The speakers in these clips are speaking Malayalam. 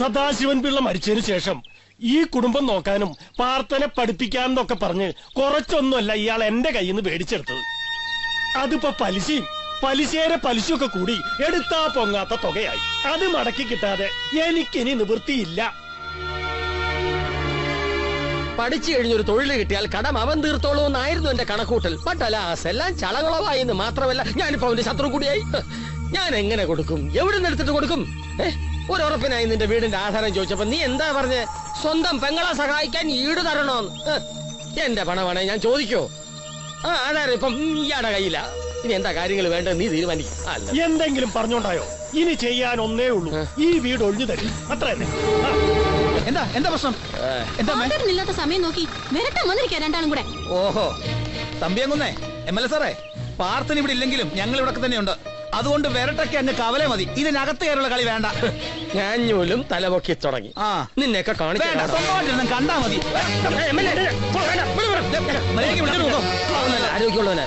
സദാശിവൻ പിള്ള മരിച്ചതിന് ശേഷം ഈ കുടുംബം നോക്കാനും പാർത്തനെ പഠിപ്പിക്കാനെന്നൊക്കെ പറഞ്ഞ് കുറച്ചൊന്നുമല്ല ഇയാൾ എന്റെ കയ്യിൽ നിന്ന് മേടിച്ചെടുത്തത്. അതിപ്പോ പലിശയുടെ പലിശയൊക്കെ കൂടി എടുത്താ പൊങ്ങാത്ത തുകയായി. അത് മടക്കി കിട്ടാതെ എനിക്കിനി നിവൃത്തിയില്ല. പഠിച്ചു കഴിഞ്ഞൊരു തൊഴിൽ കിട്ടിയാൽ കടം അവൻ തീർത്തോളൂ എന്നായിരുന്നു എന്റെ കണക്കൂട്ടൽ. ബട്ട് അലാസ് എല്ലാം ചളകളവായി എന്ന് മാത്രമല്ല, ഞാനിപ്പോ അവന്റെ ശത്രു കൂടിയായി. ഞാൻ എങ്ങനെ കൊടുക്കും? എവിടെ നിന്ന് എടുത്തിട്ട് കൊടുക്കും? ഒരു ഉറപ്പിനായി നിന്റെ വീടിന്റെ ആധാരം ചോദിച്ചപ്പോ നീ എന്താ പറഞ്ഞ്? സ്വന്തം പെങ്ങളെ സഹായിക്കാൻ ഈട് തരണോന്ന്. എന്റെ പണമാണെ ഞാൻ ചോദിക്കോ? ആധാരം ഇപ്പം ഇയാടെ കയ്യില. ഇനി എന്താ കാര്യങ്ങൾ വേണ്ടത് നീ തീരുമാനിക്കും. എന്തെങ്കിലും പറഞ്ഞോണ്ടായോ? ഇനി ചെയ്യാൻ ഒന്നേ ഉള്ളൂ, ഈ വീട് ഒഴിഞ്ഞു തരും. അത്ര തന്നെ. എന്താ പ്രശ്നം? ഇല്ലാത്ത സമയം നോക്കി വരട്ടെ വന്നിരിക്കാം രണ്ടാളും കൂടെ. ഓഹോ, തമ്പിയങ്കുന്നേ, MLA സാറേ, പാർത്തൻ ഇവിടെ ഇല്ലെങ്കിലും ഞങ്ങൾ ഇവിടെ തന്നെയുണ്ട്. അതുകൊണ്ട് വരട്ടൊക്കെ അങ്ങ് കവലെ മതി. ഇതിനകത്ത് കയറുള്ള കളി വേണ്ട. ഞാനും തലപൊക്കി തുടങ്ങി. നിന്നെയൊക്കെ കാണിച്ചു കണ്ടാ മതി. ആരോഗ്യമുള്ളവനെ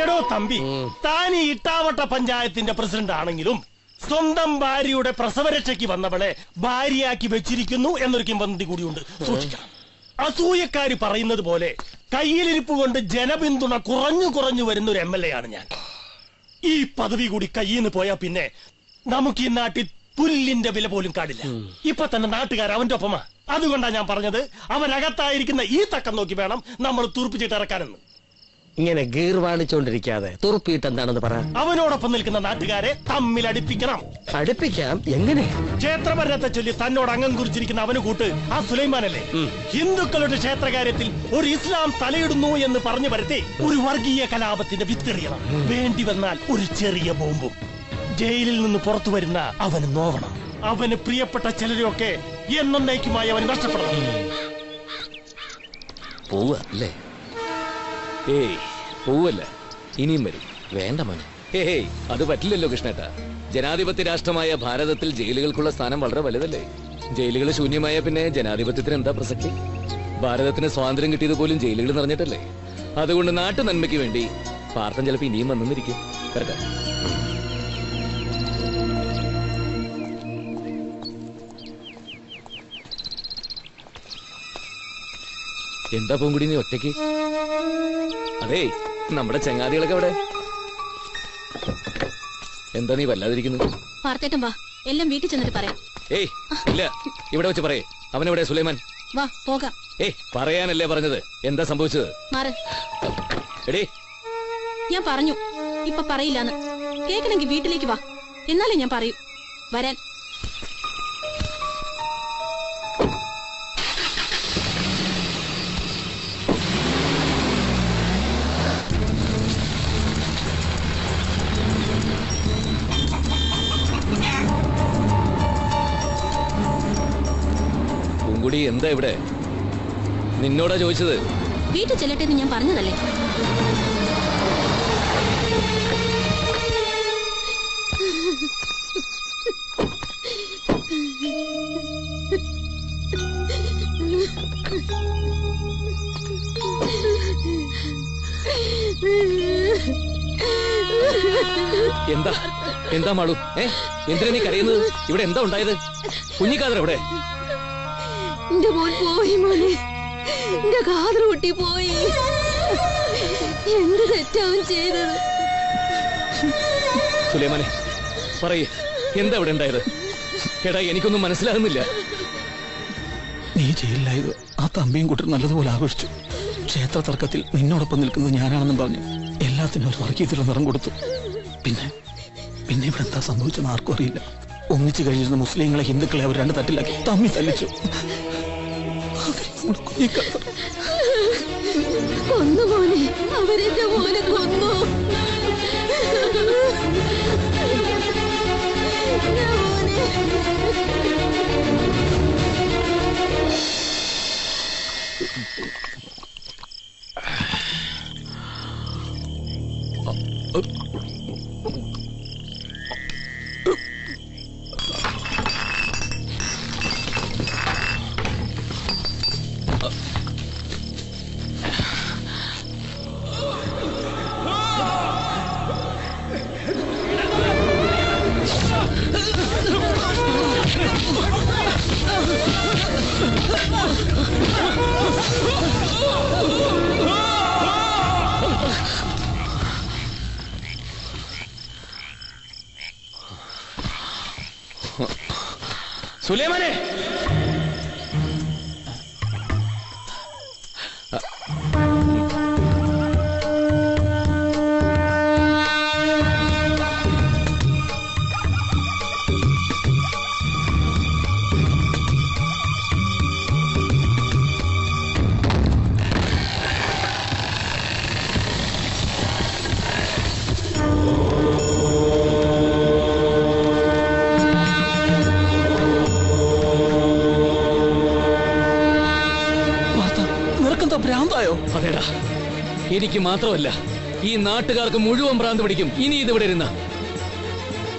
എടോ തമ്പി, താൻ ഈ ഇട്ടാവട്ട പഞ്ചായത്തിന്റെ പ്രസിഡന്റ് ആണെങ്കിലും സ്വന്തം ഭാര്യയുടെ പ്രസവരക്ഷയ്ക്ക് വന്നവളെ ഭാര്യയാക്കി വെച്ചിരിക്കുന്നു എന്നൊരു കിംവദന്തി കൂടിയുണ്ട്. സൂക്ഷിക്കണം. അസൂയക്കാര് പറയുന്നത് പോലെ കയ്യിലിരിപ്പ് കൊണ്ട് ജനപിന്തുണ കുറഞ്ഞു വരുന്ന ഒരു MLA ആണ് ഞാൻ. ഈ പദവി കൂടി കയ്യിൽ നിന്ന് പോയാ പിന്നെ നമുക്ക് ഈ നാട്ടിൽ പുല്ലിന്റെ വില പോലും കാടില്ല. ഇപ്പൊ തന്നെ നാട്ടുകാർ അവന്റെ ഒപ്പമാ. അതുകൊണ്ടാണ് ഞാൻ പറഞ്ഞത്, അവനകത്തായിരിക്കുന്ന ഈ തക്കം നോക്കി വേണം നമ്മൾ തുറപ്പിച്ചിട്ട് ഇറക്കാനെന്ന്. ഇങ്ങനെ ഗീർവാണിച്ചോണ്ടിരിക്കാതെ തുറപ്പിയിട്ട് എന്താണെന്ന് പറ. അവനോടൊപ്പം നിൽക്കുന്ന നാട്ടുകാരെ തമ്മിൽ അടുപ്പിക്കണം. അടുപ്പിക്കാം? എങ്ങനെ? ക്ഷേത്രഭരണത്തെ ചൊല്ലി തന്നോട് അംഗം കുറിച്ചിരിക്കുന്ന അവന് കൂട്ട് ആ സുലൈമാനല്ലേ? ഹിന്ദുക്കളുടെ ക്ഷേത്രകാര്യത്തിൽ ഒരു ഇസ്ലാം തലയിടുന്നു എന്ന് പറഞ്ഞു വരുത്തി ഒരു വർഗീയ കലാപത്തിന്റെ വിത്തെറിയണം. വേണ്ടി വന്നാൽ ഒരു ചെറിയ ബോംബും. ജയിലിൽ നിന്ന് പുറത്തു വരുന്ന അവന് നോവണം. അവന് പ്രിയപ്പെട്ട ചിലരെയൊക്കെ എന്നേക്കുമായി അവൻ നഷ്ടപ്പെടണം. പോവല്ലേ? ഏയ് പോവല്ല, ഇനിയും വരും. വേണ്ട മോനെ. ഏയ് അത് പറ്റില്ലല്ലോ കൃഷ്ണേട്ട. ജനാധിപത്യ രാഷ്ട്രമായ ഭാരതത്തിൽ ജയിലുകൾക്കുള്ള സ്ഥാനം വളരെ വലുതല്ലേ? ജയിലുകൾ ശൂന്യമായ പിന്നെ ജനാധിപത്യത്തിന് എന്താ പ്രസക്തി? ഭാരതത്തിന് സ്വാതന്ത്ര്യം കിട്ടിയത് പോലും ജയിലുകൾ നിറഞ്ഞിട്ടല്ലേ? അതുകൊണ്ട് നാട്ടു നന്മയ്ക്ക് വേണ്ടി പാർത്തൻ ചിലപ്പോ ഇനിയും വന്നിരിക്കും. കേട്ടോ? എന്താ പൂങ്കുടി നീ ഒറ്റയ്ക്ക്? അതേ, നമ്മുടെ ചങ്ങാതികളൊക്കെ അവിടെ. എന്താ നീ വല്ലാതിരിക്കുന്നത്? പാർത്തേട്ടൻ വാ, എല്ലാം വീട്ടിൽ ചെന്നിട്ട് പറയാം. ഏയ് ഇല്ല, ഇവിടെ വെച്ച് പറയേ. അവനെവിടെ സുലൈമാൻ? വാ പോകാം. ഏയ് പറയാനല്ലേ പറഞ്ഞത്. എന്താ സംഭവിച്ചത്? മാറ്. എടേ, ഞാൻ പറഞ്ഞു ഇപ്പൊ പറയില്ലാന്ന്. കേൾക്കണമെങ്കിൽ വീട്ടിലേക്ക് വാ, എന്നാലേ ഞാൻ പറയൂ. വരാൻ. പൂങ്കുടി എന്താ ഇവിടെ? നിന്നോടാ ചോദിച്ചത്. വീട്ടിൽ ചെല്ലട്ടെ എന്ന് ഞാൻ പറഞ്ഞതല്ലേ. എന്താ എന്താ മാളു? എന്തിനാ നീ കരയുന്നത്? ഇവിടെ എന്താ ഉണ്ടായത്? കുഞ്ഞിക്കാതർ എവിടെ? എന്റെ മോൻ പോയി മോനെ. എന്റെ കാതർ കുട്ടി പോയി. എന്ത് തെറ്റാവും ചെയ്തത്? സുലൈമാനെ പറയേ, എന്താ ഇവിടെ ഉണ്ടായത്? എടാ എനിക്കൊന്നും മനസ്സിലാകുന്നില്ല. നീ ജയിലിലായത് ആ തമ്പിയും കുട്ടി നല്ലതുപോലെ ആഘോഷിച്ചു. ക്ഷേത്ര തർക്കത്തിൽ നിന്നോടൊപ്പം നിൽക്കുന്നത് ഞാനാണെന്നും പറഞ്ഞു എല്ലാത്തിനും ഒരു വർഗീയത്തിലുള്ള നിറം കൊടുത്തു. പിന്നെ ഇവിടെ എന്താ സംഭവിച്ചെന്ന് ആർക്കും അറിയില്ല. ഒന്നിച്ചു കഴിഞ്ഞിരുന്ന മുസ്ലിങ്ങളെ ഹിന്ദുക്കളെ അവർ രണ്ട് തട്ടിലാക്കി തമ്മി തല്ലിച്ചു. കൊന്നു മോനെ, അവരെന്റെ മോനെ കൊന്നു. സുലൈമാനെ, ഭ്രാന്തായോ? അതേടാ, എനിക്ക് മാത്രമല്ല ഈ നാട്ടുകാർക്ക് മുഴുവൻ ഭ്രാന്ത് പിടിക്കും ഇനി ഇതിവിടെ ഇരുന്ന.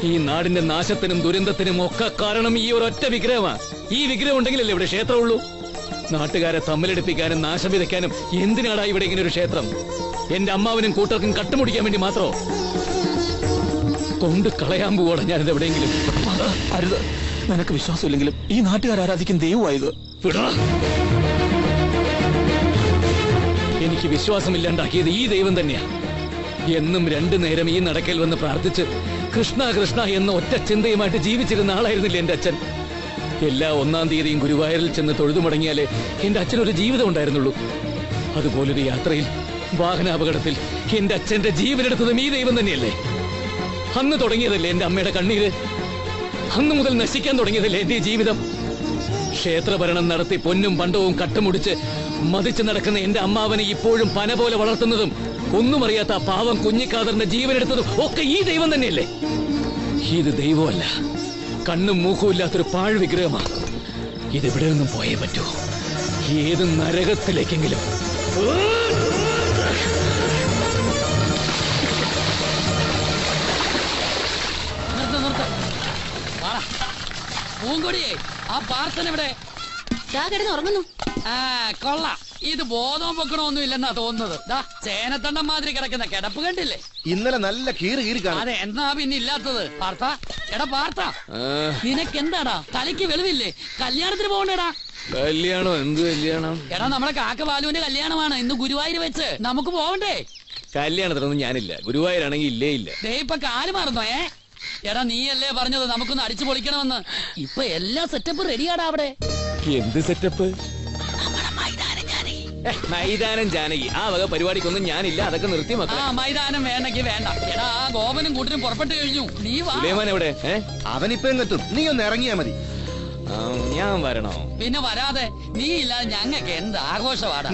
ഈ നാടിന്റെ നാശത്തിനും ദുരന്തത്തിനും ഒക്കെ കാരണം ഈ ഒരൊറ്റ വിഗ്രഹമാണ്. ഈ വിഗ്രഹം ഉണ്ടെങ്കിലല്ലേ ഇവിടെ ക്ഷേത്രമുള്ളൂ. നാട്ടുകാരെ തമ്മിലെടുപ്പിക്കാനും നാശം വിതയ്ക്കാനും എന്തിനാടാ ഇവിടെ ഇങ്ങനെ ഒരു ക്ഷേത്രം? എന്റെ അമ്മാവനും കൂട്ടർക്കും കട്ടുമുടിക്കാൻ വേണ്ടി മാത്രമോ? കൊണ്ട് കളയാൻ പോവാണ് ഞാനിത് എവിടെയെങ്കിലും. അരുത്, നിനക്ക് വിശ്വാസമില്ലെങ്കിലും ഈ നാട്ടുകാർ ആരാധിക്കും ദൈവമായത്. എനിക്ക് വിശ്വാസമില്ലാണ്ടാക്കിയത് ഈ ദൈവം തന്നെയാ. എന്നും രണ്ടു നേരം ഈ നടക്കൽ വന്ന് പ്രാർത്ഥിച്ച് കൃഷ്ണ കൃഷ്ണ എന്ന ഒറ്റ ചിന്തയുമായിട്ട് ജീവിച്ചിരുന്ന ആളായിരുന്നില്ല എന്റെ അച്ഛൻ. എല്ലാ 1-ാം തീയതിയും ഗുരുവായൂരിൽ ചെന്ന് തൊഴുതു മടങ്ങിയാലേ എന്റെ അച്ഛനൊരു ജീവിതം ഉണ്ടായിരുന്നുള്ളൂ. അതുപോലൊരു യാത്രയിൽ വാഹനാപകടത്തിൽ എന്റെ അച്ഛന്റെ ജീവനെടുത്തതും ഈ ദൈവം തന്നെയല്ലേ. അന്ന് തുടങ്ങിയതല്ലേ എന്റെ അമ്മയുടെ കണ്ണീര്. അന്ന് മുതൽ നശിക്കാൻ തുടങ്ങിയതല്ലേ എന്റെ ജീവിതം. ക്ഷേത്രഭരണം നടത്തി പൊന്നും പണ്ടവും കട്ടുമുടിച്ച് മതിച്ചു നടക്കുന്ന എന്റെ അമ്മാവനെ ഇപ്പോഴും പന പോലെ വളർത്തുന്നതും ഒന്നും അറിയാത്ത ആ പാവം കുഞ്ഞിക്കാതറിന്റെ ജീവനെടുത്തതും ഒക്കെ ഈ ദൈവം തന്നെയല്ലേ. ഇത് ദൈവമല്ല, കണ്ണും മൂക്കും ഇല്ലാത്തൊരു പാഴ് വിഗ്രഹമാണ്. ഇതിവിടെ നിന്നും പോയേ പറ്റൂ, ഏത് നരകത്തിലേക്കെങ്കിലും. പൂങ്കൊടിയേ, ആ പാർത്തൻ എവിടെ? കിടന്ന് ഉറങ്ങുന്നു. ആ കൊള്ളാം. ഇത് ബോധവും പൊക്കണമൊന്നും ഇല്ലെന്നാ തോന്നുന്നത്. ചേനത്തണ്ടം മാതിരി കിടക്കുന്ന കിടപ്പ് കണ്ടില്ലേ? ഇന്നലെ നല്ല കീറി കാണും. അതെ, എന്നാ പിന്നെ ഇല്ലാത്തത്? പാർത്ത, എടാ പാർത്ത, നിനക്കെന്താടാ തലയ്ക്ക് വെളിവില്ലേ? കല്യാണത്തിന് പോകണ്ടേടാ. കല്യാണം? എന്ത് കല്യാണം? എടാ, നമ്മളെ കാക്ക ബാലുവിന്റെ കല്യാണമാണ് ഇന്ന് ഗുരുവായൂർ വെച്ച്. നമുക്ക് പോവണ്ടേ? കല്യാണത്തിനൊന്നും ഞാനില്ല. ഗുരുവായൂരാണെങ്കിൽ ഇല്ലേ ഇല്ല. ദേ ഇപ്പൊ കാല് മാറുന്നോ? എടാ, നീയല്ലേ പറഞ്ഞത് നമുക്കൊന്ന് അടിച്ചു പൊളിക്കണമെന്ന്? ഇപ്പൊ എല്ലാ സെറ്റപ്പും റെഡിയാടാ അവിടെ. എന്ത് സെറ്റപ്പ്? മൈതാനം ജാനകി, ആ വക പരിപാടിക്കൊന്നും ഞാനില്ല. അതൊക്കെ നിർത്തി മക്കളെ. മൈതാനം വേണ്ടെങ്കിൽ വേണ്ട. എടാ, ഗോപനും കൂട്ടിനും പുറപ്പെട്ടു കഴിഞ്ഞു. നീ വാ. സുലൈമാൻ എവിടെ? അവനിപ്പോ എത്തും. നീ ഒന്ന് ഇറങ്ങിയാ മതി. ഞാൻ വരണോ? പിന്നെ വരാതെ. നീ ഇല്ലാതെ ഞങ്ങൾക്ക് എന്ത് ആഘോഷവാടാ.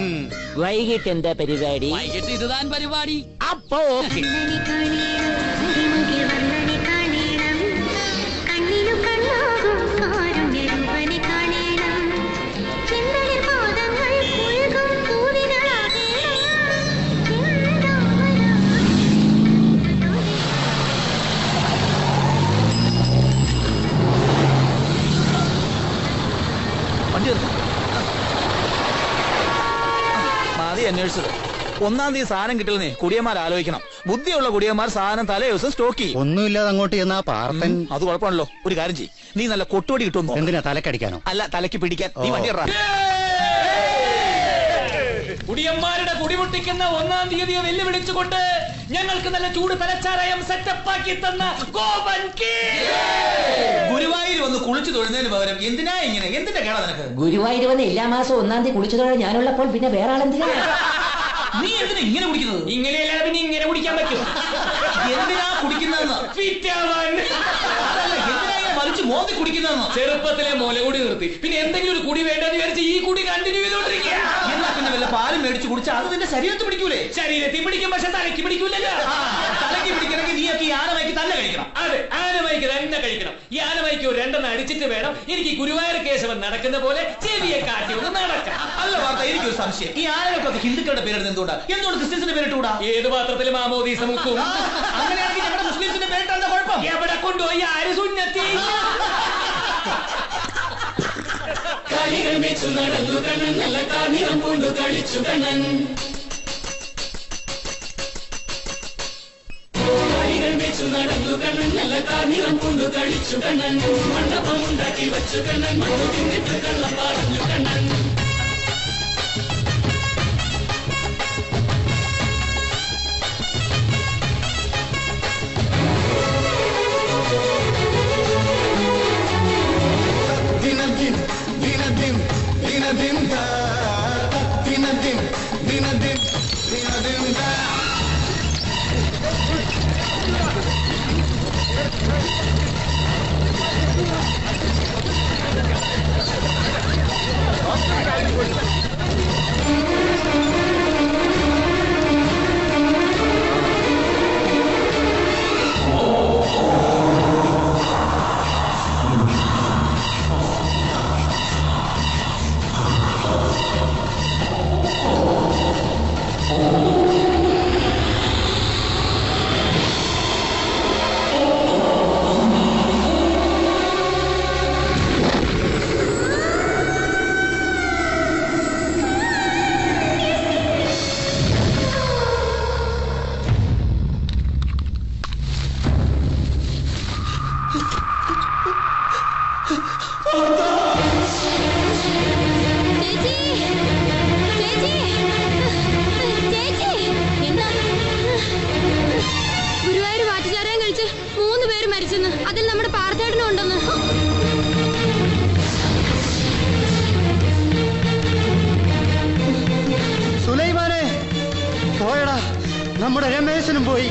വൈകിട്ട് എന്താ പരിപാടി? വൈകിട്ട് ഇതുതാൻ പരിപാടി. അപ്പൊ ഓക്കെ. മതി അന്വേഷിച്ചത്. 1-ാം തീയതി സാധനം കിട്ടില്ലെന്നേ കുടിയന്മാർ ആലോചിക്കണം. ബുദ്ധിയുള്ള കുടിയന്മാർ സാധനം തലേ ദിവസം സ്റ്റോക്ക് ചെയ്യും. ഒന്നുമില്ലാതെ അങ്ങോട്ട് ചെന്നാ പാർത്തൻ. അത് കുഴപ്പമാണല്ലോ. ഒരു കാര്യം ചെയ്യും, നീ നല്ല കൊട്ടുപടി കിട്ടുമോ? എന്തിനാ? തലക്കടിക്കാനോ? അല്ല, തലയ്ക്ക് പിടിക്കാൻ. നീ വണ്ടി ഇറ. കുടിയന്മാരുടെ കുടിമുട്ടിക്കുന്ന 1-ാം തീയതിയെ വെല്ലുവിളിച്ചുകൊണ്ട് ഞങ്ങൾക്ക് നല്ല ചൂട് തലച്ചാരയം സെറ്റപ്പാക്കി തന്ന ഗോപൻ ഗുരുവായൂർ വന്ന് കുളിച്ചു തൊഴുന്നതിന് പകരം എന്തിനാ ഇങ്ങനെ? എന്തിന്റെ കേടാ നിനക്ക്? ഗുരുവായൂർ വന്ന് എല്ലാ മാസവും 1-ാം തീയതി കുളിച്ചു തൊഴാൻ ഞാനുള്ളപ്പോൾ പിന്നെ വേറെ ആളെന്തിനാ? നീ എന്തിനാ ഇങ്ങനെ കുടിക്കുന്നത്? ഇങ്ങനെയല്ലാതെ പിന്നെ ഇങ്ങനെ കുടിക്കാൻ പറ്റും. എന്തിനാ കുടിക്കുന്നതെന്ന്? വലിച്ചു മോന്തി കുടിക്കുന്നതെന്ന്? ചെറുപ്പത്തിലെ മുലകുടി നിർത്തി, പിന്നെ എന്തെങ്കിലും ഒരു കുടി വേണ്ടെന്ന് വിചാരിച്ച് ഈ കുടി കണ്ടിന്യൂ ചെയ്തോണ്ടിരിക്കുക. എന്നാ പിന്നെ വല്ല പാലും മേടിച്ചു കുടിച്ചാൽ അത് നിന്റെ ശരീരത്തിൽ പിടിക്കൂലേ? ശരീരത്തിൽ പിടിക്കും, പക്ഷെ തലയ്ക്ക് പിടിക്കൂലല്ലോ. തലയ്ക്ക് പിടിക്കണമെങ്കിൽ നീയൊക്കെ ഈ ആനമൈക്ക് തന്നെ കഴിക്കണം. അതെ, ആനമൈക്ക് തന്നെ കഴിക്കണം. ഈ ആനമൈക്ക് 2 അടിച്ചിട്ട് വേണം എനിക്ക് ഗുരുവായൂർ കേശവൻ നടക്കുന്ന പോലെ ചെവിയെ കാട്ടി ഒന്ന് നടക്കാം. അല്ല വാർത്ത, എനിക്കൊരു സംശയം. ഈ ആനകൾക്കൊക്കെ ഹിന്ദുക്കളുടെ പേരിടുന്നത് എന്തുകൊണ്ടാ? എന്തുകൊണ്ട് ക്രിസ്ത്യൻസിന്റെ പേരിട്ടുകൂടാ? ഏത് പാത്രത്തിൽ മാമോദീസ മുക്കും? അങ്ങനെയാണെങ്കിൽ ഞങ്ങളുടെ മുസ്ലിംസിന്റെ പേരിട്ടാ എന്താ കുഴപ്പം? എവിടെ കൊണ്ടുപോയി ആര് സുന്നത്തി? കളികൾ വെച്ചു നടന്നു കണ്ണൻ, നല്ല കാനിറം കൊണ്ടു കളിച്ചു കണ്ണൻ. കളികൾ വെച്ചു നടന്നു കണ്ണൻ നല്ല കാർണികം കൊണ്ടു കളിച്ചു കണ്ണൻ മണ്ഡപമുണ്ടാക്കി വച്ചു കണ്ണൻ മണ്ണു തിന്നിട്ട് കള്ളം പറഞ്ഞു കണ്ണൻ ദിനദിൻ ദിനദിൻ ദിനദിൻ ദിനദിൻ ദിനദിൻ ദിനദിൻ ഗുരുവായൂർ വാറ്റുചാരാൻ കഴിച്ച് 3 പേര് മരിച്ചെന്ന്. അതിൽ നമ്മുടെ പാർത്ഥേട്ടനും ഉണ്ടെന്ന്. സുലൈമാനെ പോയടാ, നമ്മുടെ രമേശനും പോയി.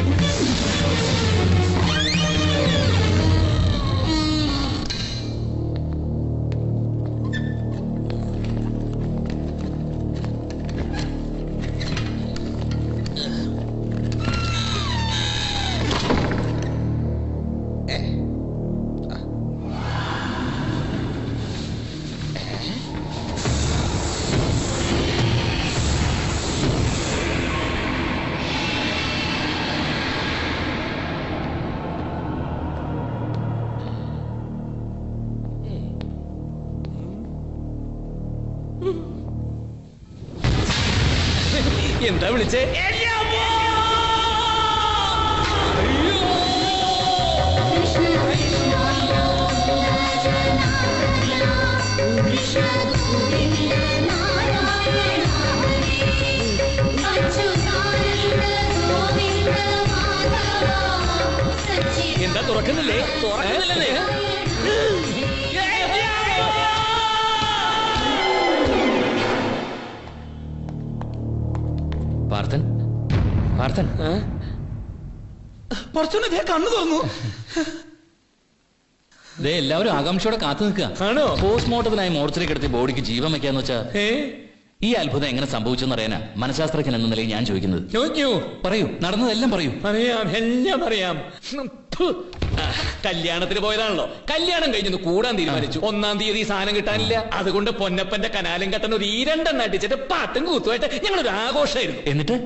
എന്താ വിളിച്ചേ? എന്താ തുറക്കുന്നില്ലേ? തുറക്കുന്നില്ലേ? പാർത്ഥൻ, പാർത്ഥൻ, പറച്ചോനെ കണ്ണു തുറന്നു. എല്ലാവരും ആകാംക്ഷയോടെ കാത്തു നിൽക്കുക. ആണോ? പോസ്റ്റ്മോർട്ടത്തിനായി മോർച്ചറി കിടത്തി ബോഡിക്ക് ജീവൻ വെക്കാന്ന് വെച്ചാ ഈ അത്ഭുതം എങ്ങനെ സംഭവിച്ചെന്ന് അറിയാനാ മനഃശാസ്ത്രജ്ഞൻ എന്ന നിലയിൽ ഞാൻ ചോദിക്കുന്നത്. ചോദിക്കൂ. പറയൂ, നടന്നതെല്ലാം പറയൂ. അറിയാം, എല്ലാം അറിയാം. കല്യാണത്തിന് പോയതാണല്ലോ. കല്യാണം കഴിഞ്ഞൊന്ന് കൂടാൻ തീരുമാനിച്ചു. 1-ാം തീയതി സാധനം കിട്ടാനില്ല. അതുകൊണ്ട് പൊന്നപ്പന്റെ കനാലും കട്ടൻ ഒരു 2 അടിച്ചിട്ട് പാട്ടും കൂത്തുമായിട്ട് ഞങ്ങളൊരു ആഘോഷമായിരുന്നു. എന്നിട്ട്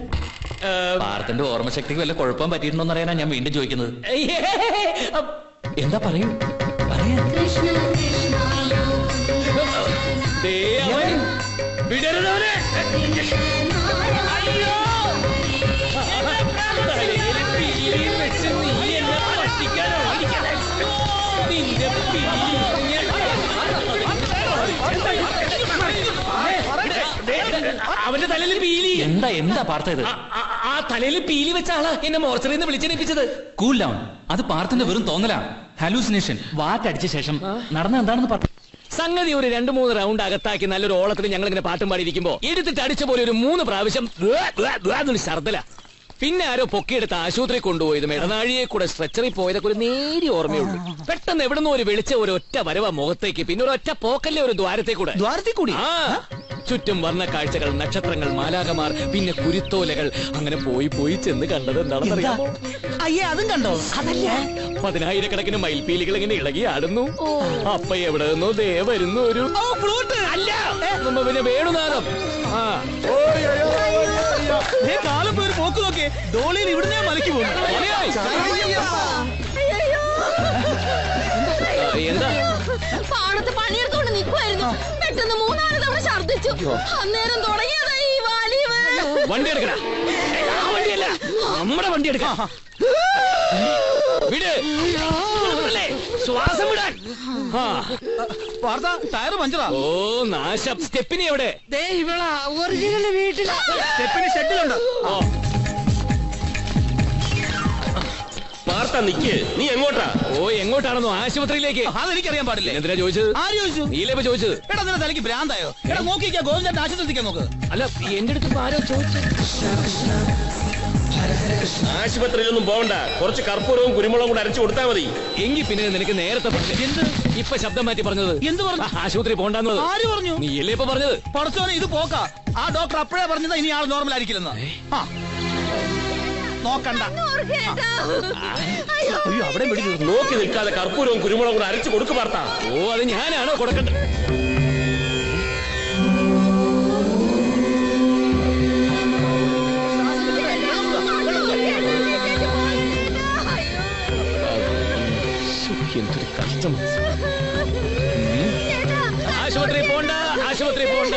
പാർത്ഥന്റെ ഓർമ്മശക്തിക്ക് വല്ല കുഴപ്പം പറ്റിയിട്ടുണ്ടോന്ന് അറിയാനാ ഞാൻ വീണ്ടും ചോദിക്കുന്നത്. എന്താ പറയൂ, പറയാ. വിടരുന്നവനെ അവന്റെ തലയിൽ പീലി. എന്താ എന്താ പാർത്ഥ ഇത്? ആ തലയിൽ പീലി വെച്ച ആളാ എന്നെ മോർച്ചറിന്ന് വിളിച്ചെണിപ്പിച്ചത്. Cool down. അത് പാർത്ഥന്റെ വെറും തോന്നലാ, ഹാലൂസിനേഷൻ. വാറ്റടിച്ച ശേഷം നടന്ന എന്താണെന്ന് പറഞ്ഞു. സംഗതി ഒരു 2-3 റൗണ്ട് അകത്താക്കി നല്ലൊരു ഓളത്തിൽ ഞങ്ങൾ ഇങ്ങനെ പാട്ടും പാടിയിരിക്കുമ്പോ എടുത്തിട്ട് അടിച്ച പോലെ ഒരു 3 പ്രാവശ്യം ശർദ്ദല. പിന്നെ ആരോ പൊക്കിയെടുത്ത് ആശുപത്രി കൊണ്ടുപോയത് മെടനാഴിയെ കൂടെ സ്ട്രെച്ചറിൽ പോയതൊക്കെ ഒരു നേരി ഓർമ്മയുള്ളൂ. പെട്ടെന്ന് എവിടുന്ന് ഒരു വെളിച്ച ഒരു ഒറ്റ വരവ മുഖത്തേക്ക്, പിന്നെ ഒരു ഒറ്റ പോക്കല്ലേ ഒരു ദ്വാരത്തെ കൂടെ. ആ ചുറ്റും വർണ്ണ കാഴ്ചകൾ, നക്ഷത്രങ്ങൾ, മാലാകമാർ, പിന്നെ കുരുത്തോലകൾ. അങ്ങനെ പോയി പോയി ചെന്ന് കണ്ടത് എന്താണെന്ന് അറിയാമോ? അയ്യേ, അതും കണ്ടോ? അതല്ല, 10,000-കണക്കിന് മയിൽപീലികൾ ഇങ്ങനെ ഇളകി ആടുന്നു. അപ്പൊ എവിടെ നിന്നോ ദേ വരുന്നു ഒരു അല്ല പിന്നെ വേണുനാഥം. കാലം പോയി പോക്ക് നോക്കേ, ഡോളിയിൽ ഇവിടുന്ന് മലക്കി പോകുന്നു. എന്താ പാടത്ത് പണിയെടുത്തോണ്ട് നിൽക്കുമായിരുന്നു. പെട്ടെന്ന് 3-4 തവണ ഛർദ്ദിച്ചു. അന്നേരം തുടങ്ങിയതായി ഈ വാലിവ്. വണ്ടി എടുക്കണ. വണ്ടിയല്ല, നമ്മുടെ വണ്ടി എടുക്കാം. ശ്വാസം വിടാൻ. ടയർ പഞ്ചറാ. ഓ നാശം. സ്റ്റെപ്പിനി എവിടെ? ഒറിജിനൽ വീട്ടിലാ. സ്റ്റെപ്പിനി ഷെഡിലുണ്ട്. വാർത്ത നിക്ക്. നീ എങ്ങോട്ടാ? ഓ എങ്ങോട്ടാണെന്നോ? ആശുപത്രിയിലേക്ക്. അതെനിക്കറിയാൻ പാടില്ല. എന്തിനാ ചോദിച്ചത്? ആര് ചോദിച്ചു? നീലേ ചോദിച്ചത്. എടാ നിന്റെ തലയ്ക്ക് ഭ്രാന്തായോ? എടാ നോക്കിക്കാ ഗോവിന്ദന്റെ ആശുപത്രിക്കാൻ നോക്ക്. അല്ല എന്റെ അടുത്ത് ആരോ ചോദിച്ചു. ആശുപത്രിയിലൊന്നും പോകണ്ട. കുറച്ച് കർപ്പൂരവും കുരുമുളകും കൂടെ അരച്ചു കൊടുത്താൽ മതി. എങ്കിൽ പിന്നെ നിനക്ക് നേരത്തെ എന്ത് ഇപ്പൊ ശബ്ദം മാറ്റി പറഞ്ഞത്? എന്ത് പറഞ്ഞു? ആശുപത്രി പോകണ്ടെന്നത് ആര് പറഞ്ഞു? നീയല്ലേ ഇപ്പൊ പറഞ്ഞത്? പടച്ചോനെ ഇത് പോക്കാ. ആ ഡോക്ടർ അപ്പോഴേ പറഞ്ഞത് ഇനി ആൾ നോർമൽ ആയിരിക്കില്ലെന്ന്. നോക്കണ്ട. അയ്യോ അവിടെ നോക്കി നിൽക്കാതെ കർപ്പൂരവും കുരുമുളകും കൂടെ അരച്ചു കൊടുക്കു വാർത്ത. ഓ അത് ഞാനാണോ കൊടുക്കണ്ട? എന്തൊരു കഷ്ടം. ആശുപത്രി പോണ്ട, ആശുപത്രി പോണ്ട.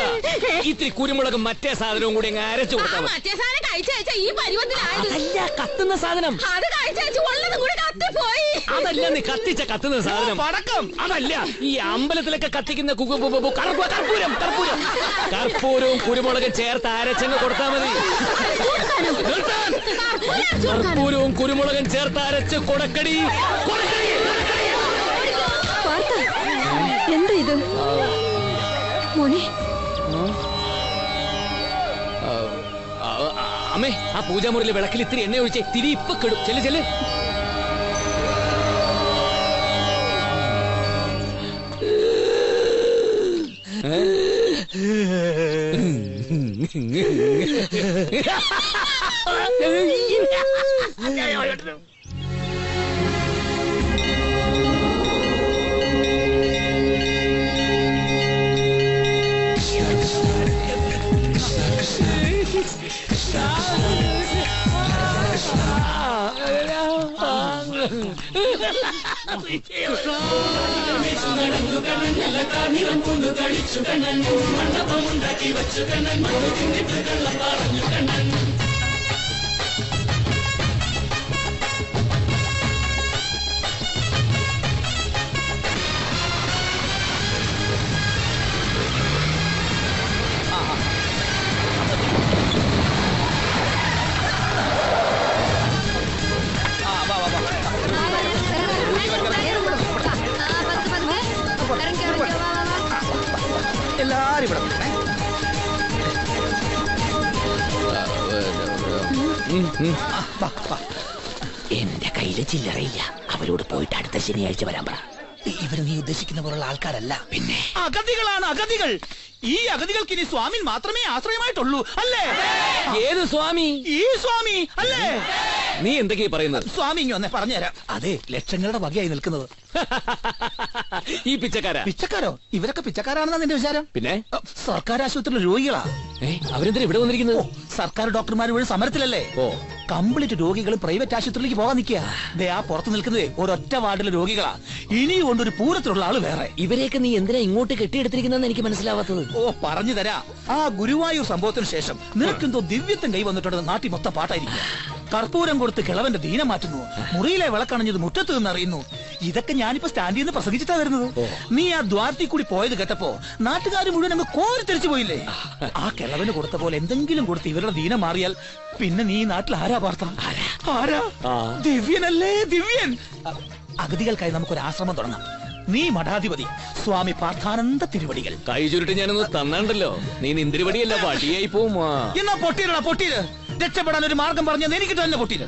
ഇത്തിരി കുരുമുളകും മറ്റേ സാധനവും കൂടി അങ്ങ് അരച്ചു കൊടുത്താൽ മറ്റേ സാധനം കഴിച്ച ഈ പരുവത്തിലായത്. അതല്ല കത്തുന്ന സാധനം. അത് കഴിച്ചു ഉള്ളതും കൂടി കത്തിപ്പോയി. അതല്ല നീ കത്തിച്ച കത്തുന്ന സാധനം. പടക്കം. അതല്ല ഈ അമ്പലത്തിലൊക്കെ കത്തിക്കുന്ന കർപ്പൂരം. കർപ്പൂരവും കുരുമുളകും ചേർത്ത് അരച്ചങ്ങ് കൊടുത്താൽ മതി. കർപ്പൂരവും കുരുമുളകും ചേർത്ത് അരച്ച് കൊടുക്കടി. എന്താ ഇത് മോനെ? അമ്മേ ആ പൂജാമുറിയിലെ വിളക്കിൽ ഇത്തിരി എണ്ണ ഒഴിച്ചേ. തിരി ഇപ്പൊ കെടും. ചെല്ല്. മണ്ഡപമുണ്ടാക്കി വച്ചു കണ്ണൻ മണ്ണു തിന്നിട്ട് കള്ളം പറഞ്ഞു കണ്ണൻ. എല്ലാരും ഇവിടെ എന്റെ കയ്യില് ചില്ലറയില്ല. അവരോട് പോയിട്ട് അടുത്ത ശനിയാഴ്ച വരാൻ പറ. ഇവര് നീ ഉദ്ദേശിക്കുന്ന പോലുള്ള ആൾക്കാരല്ല. പിന്നെ അഗതികളാണ് അഗതികൾ. ഈ അഗതികൾക്ക് ഇനി സ്വാമി മാത്രമേ ആശ്രയമായിട്ടുള്ളൂ അല്ലേ? ഏത് സ്വാമി? ഈ സ്വാമി അല്ലേ? നീ എന്തൊക്കെയാ പറയുന്നത്? സ്വാമി ഇങ്ങ ഒന്നേ പറഞ്ഞുതരാം. അതെ ലക്ഷങ്ങളുടെ വകയായി നിൽക്കുന്നത്. ഈ പിച്ചക്കാരാ? പിച്ചക്കാരോ? ഇവരൊക്കെ പിച്ചക്കാരാണെന്നാ നിന്റെ വിചാരം? പിന്നെ സർക്കാർ ആശുപത്രിയിലെ രോഗികളാ. അവരെന്തിനാ ഇവിടെ വന്നിരിക്കുന്നത്? സർക്കാർ ഡോക്ടർമാർ ഇവിടെ സമരത്തിലല്ലേ? ഓ കംപ്ലീറ്റ് രോഗികൾ പ്രൈവറ്റ് ആശുപത്രിയിലേക്ക് പോകാൻ നിൽക്കുക. ആ പുറത്ത് നിൽക്കുന്നത് ഒരൊറ്റ വാർഡിലെ രോഗികളാ. ഇനി കൊണ്ടൊരു പൂരത്തിലുള്ള ആള് വേറെ. ഇവരെയൊക്കെ നീ എന്തിനാ ഇങ്ങോട്ട് കെട്ടിയെടുത്തിരിക്കുന്നതെന്ന് എനിക്ക് മനസ്സിലാവാത്തത്. ഓ പറഞ്ഞു തരാ. ആ ഗുരുവായൂർ സംഭവത്തിന് ശേഷം നിനക്കെന്തോ ദിവ്യത്വം കൈ വന്നിട്ടുണ്ടെന്ന് നാട്ടിൽ മൊത്തം പാട്ടായിരിക്കും. കർപ്പൂരം കൊടുത്ത് കിളവന്റെ ദീനം മാറ്റുന്നു. മുറിയിലെ വിളക്കണഞ്ഞത് മുറ്റത്ത് നിന്ന് അറിയുന്നു. ഇതൊക്കെ ഞാനിപ്പോ സ്റ്റാൻഡിൽ നിന്ന് പ്രസംഗിച്ചിട്ടാ വരുന്നത്. നീ ആ ദ്വാരത്തിൽ കൂടി പോയത് കേട്ടപ്പോ നാട്ടുകാർ മുഴുവൻ അങ്ങ് കോരി തിരിച്ചു പോയില്ലേ? ആ കിളവന് കൊടുത്ത പോലെ എന്തെങ്കിലും കൊടുത്ത് ഇവരുടെ ദീനം മാറിയാൽ പിന്നെ നീ നാട്ടിൽ ആരാ പാർത്ത? ആരാ? ദിവ്യനല്ലേ ദിവ്യൻ. അഗതികൾക്കായി നമുക്കൊരു ആശ്രമം തുടങ്ങാം. നീ മഠാധിപതി, സ്വാമി പാർത്ഥാനന്ദ തിരുവടികൾ. കൈ ചുരുട്ടി ഞാനൊന്ന് തന്നാണ്ടല്ലോ. നീ നിന്തിരിവടിയല്ല പാട്ടിയായി പോവും. എന്നാ പൊട്ടീരടാ പൊട്ടീര്. രക്ഷപ്പെടാൻ ഒരു മാർഗം പറഞ്ഞത് എനിക്ക് തന്നെ പൊട്ടീര്.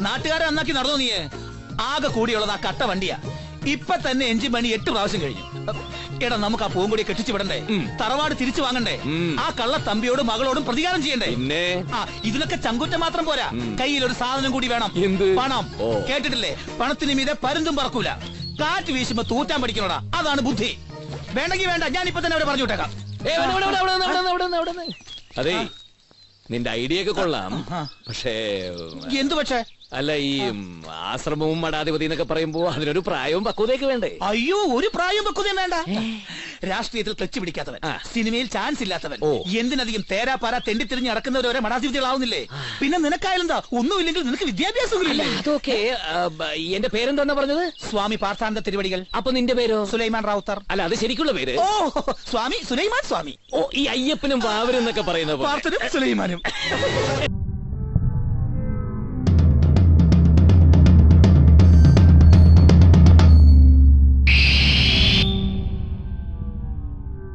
നാട്ടുകാരെ അന്നാക്കി നടന്നു. നീ ആകെ കൂടിയുള്ളത് ആ കട്ട വണ്ടിയാ. ഇപ്പൊ തന്നെ എഞ്ചിൻ പണി 8 പ്രാവശ്യം കഴിഞ്ഞു. എടാ നമുക്ക് ആ പൂങ്കൊടിയെ കെട്ടിച്ചു വിടണ്ടേ? തറവാട് തിരിച്ചു വാങ്ങണ്ടേ? ആ കള്ള തമ്പിയോടും മകളോടും പ്രതികാരം ചെയ്യണ്ടേ? ഇതിനൊക്കെ ചങ്കുറ്റം മാത്രം പോരാ, കയ്യിൽ ഒരു സാധനം കൂടി വേണം. പണം. കേട്ടിട്ടില്ലേ? പണത്തിന് മീതെ പരുന്തും പറക്കൂല. കാറ്റ് വീശുമ്പോ തൂറ്റാൻ പഠിക്കണോടാ. അതാണ് ബുദ്ധി. വേണ്ടെങ്കിൽ വേണ്ട, ഞാൻ ഇപ്പൊ തന്നെ അവിടെ പറഞ്ഞു വിട്ടേക്കാം. അതെ, നിന്റെ ഐഡിയ ഒക്കെ കൊള്ളാം. പക്ഷേ എന്തു പക്ഷേ? അല്ല, ഈ ആശ്രമവും മഠാധിപതി എന്നൊക്കെ പറയുമ്പോ അതിനൊരു പ്രായവും പക്വതയൊക്കെ വേണ്ടേ? അയ്യോ, ഒരു പ്രായവും പക്വതയും വേണ്ട. രാഷ്ട്രീയത്തിൽ ക്ലച്ച് പിടിക്കാത്തവൻ, സിനിമയിൽ ചാൻസ് ഇല്ലാത്തവൻ, എന്തിനധികം തേരാപ്പാര തെണ്ടിത്തിരിഞ്ഞ് നടക്കുന്നവരെ മടാധിപതികളാവുന്നില്ലേ? പിന്നെ നിനക്കായാലെന്താ? ഒന്നുമില്ലെങ്കിൽ നിനക്ക് വിദ്യാഭ്യാസം അതൊക്കെ എന്റെ പേരെന്താ പറഞ്ഞത്? സ്വാമി പാർത്ഥാനന്ദ തിരുവടികൾ. അപ്പൊ നിന്റെ പേരോ? സുലൈമാൻ റാവുത്തർ. അല്ല, അത് ശരിക്കുള്ള പേര്. ഓ, സ്വാമി സുലൈമാൻ സ്വാമി. ഓ, ഈ അയ്യപ്പനും വാവരും എന്നൊക്കെ പറയുന്ന പാർത്തനും സുലൈമാനും.